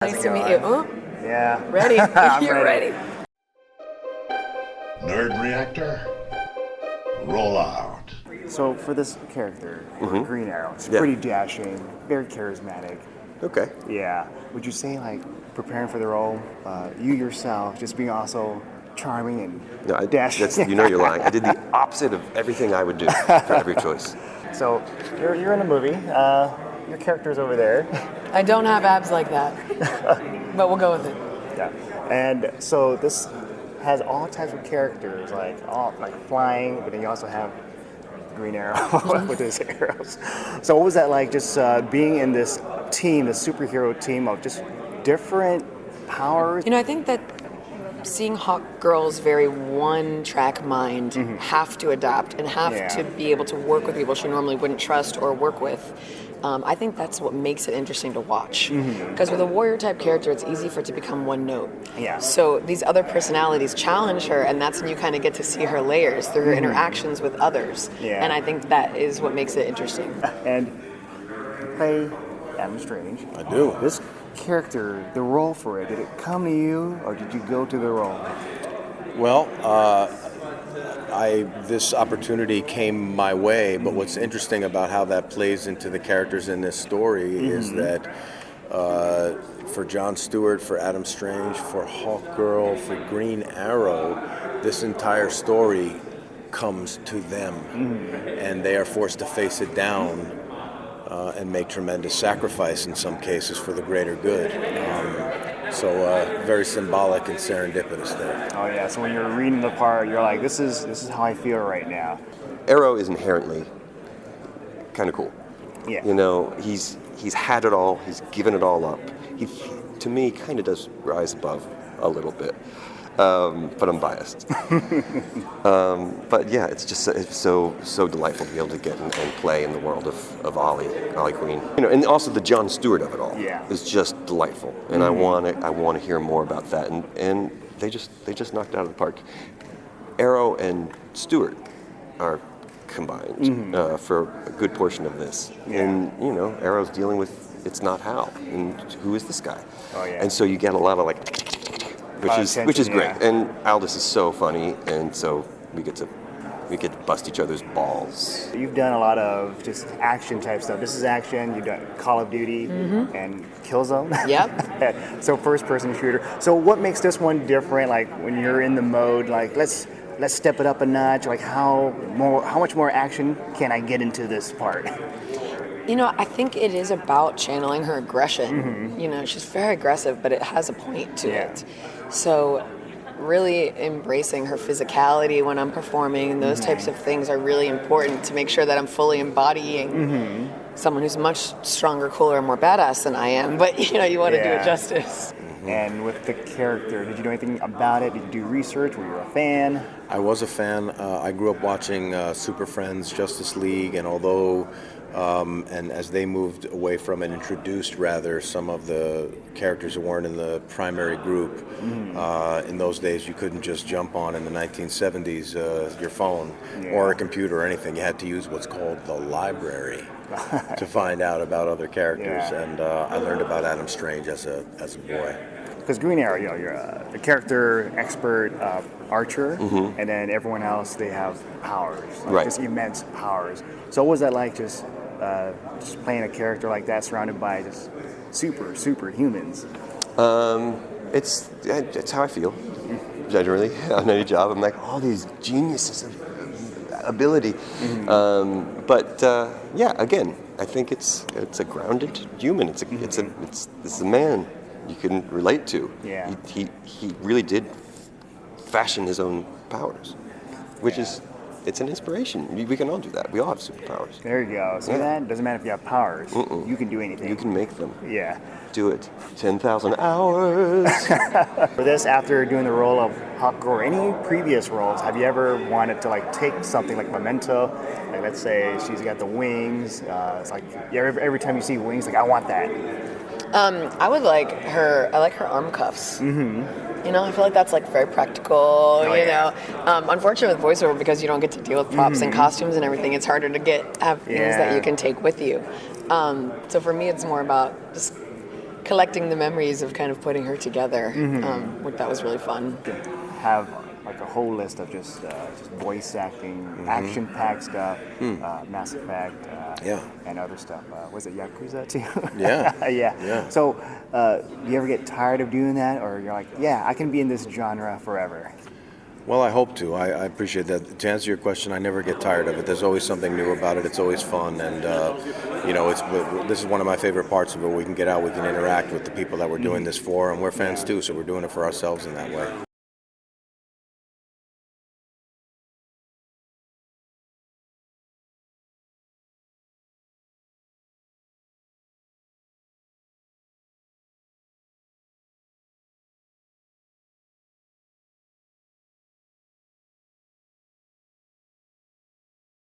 Nice to meet you. Oh, Yeah. ready? I'm You're ready. Nerd Reactor, roll out. So for this character, Green Arrow, it's Yeah. pretty dashing, very charismatic. Okay. Yeah. Would you say like preparing for the role, you yourself just being also charming and No, dashing? you know you're lying. I did the opposite of everything I would do for every choice. So you're in a movie. Your character's over there. I don't have abs like that, but we'll go with it. Yeah. And so this has all types of characters, like flying, but then you also have Green Arrow with his arrows. So what was that like, just being in this team, the superhero team of just different powers? You know, I think that seeing Hawk Girl's very one-track mind have to adapt and have to be able to work with people she normally wouldn't trust or work with. I think that's what makes it interesting to watch. Because with a warrior-type character, it's easy for it to become one note. Yeah. So these other personalities challenge her, and that's when you kind of get to see her layers through her interactions with others. Yeah. And I think that is what makes it interesting. And you play Adam Strange. I do. This character, the role for it, did it come to you or did you go to the role? Well, this opportunity came my way, but what's interesting about how that plays into the characters in this story is that for Jon Stewart, for Adam Strange, for Hawk Girl, for Green Arrow, this entire story comes to them, and they are forced to face it down and make tremendous sacrifice in some cases for the greater good. So very symbolic and serendipitous there. Oh yeah, so when you're reading the part, you're like, this is how I feel right now. Arrow is inherently kind of cool. Yeah. You know, he's had it all. He's given it all up. He, to me, kind of does rise above a little bit, but I'm biased. But yeah, it's so delightful to be able to get and play in the world of Ollie Queen. You know, and also the Jon Stewart of it all is just delightful, and I want to hear more about that. And they just knocked it out of the park. Arrow and Stewart are combined for a good portion of this, and you know, Arrow's dealing with it's not Hal, and who is this guy? Oh yeah. And so you get a lot of like, which is great. And Aldous is so funny, and so we get to bust each other's balls. You've done a lot of just action type stuff. This is action. You've done Call of Duty and Killzone. Yep. So first person shooter. So what makes this one different? Like when you're in the mode, like let's step it up a notch. Like how much more action can I get into this part? You know, I think it is about channeling her aggression. You know, she's very aggressive, but it has a point to it. So really embracing her physicality when I'm performing and those types of things are really important to make sure that I'm fully embodying someone who's much stronger, cooler, and more badass than I am. But, you know, you want to do it justice. And with the character, did you know anything about it? Did you do research? Were you a fan? I was a fan. I grew up watching Super Friends, Justice League, and although and as they moved away from and introduced rather some of the characters who weren't in the primary group, in those days you couldn't just jump on in the 1970s your phone or a computer or anything. You had to use what's called the library to find out about other characters, and I learned about Adam Strange as a boy. Because Green Arrow, you know, you're a character expert archer, and then everyone else, they have powers, like just immense powers. So what was that like, just playing a character like that, surrounded by just super humans? It's how I feel, generally, on any job. I'm like, all these geniuses of ability. But again, I think it's a grounded human. This is a man you can relate to. Yeah. He really did fashion his own powers, which is it's an inspiration. We can all do that. We all have superpowers. There you go. See that? Doesn't matter if you have powers. You can do anything. You can make them. Yeah. Do it. 10,000 hours. For this, after doing the role of Hawk Girl, any previous roles, have you ever wanted to like take something like Memento? Like let's say she's got the wings. It's like every time you see wings, like I want that. I like her arm cuffs. You know, I feel like that's like very practical, you know. Unfortunately with voiceover, because you don't get to deal with props and costumes and everything, it's harder to have things that you can take with you. So for me, it's more about just collecting the memories of kind of putting her together. That was really fun. Have like a whole list of just voice acting, action-packed stuff, Mass Effect, and other stuff. Was it Yakuza too? Yeah. yeah. So, do you ever get tired of doing that, or you're like, yeah, I can be in this genre forever? Well, I hope to. I appreciate that. To answer your question, I never get tired of it. There's always something new about it. It's always fun, and this is one of my favorite parts of it. We can get out, we can interact with the people that we're doing this for, and we're fans too. So we're doing it for ourselves in that way.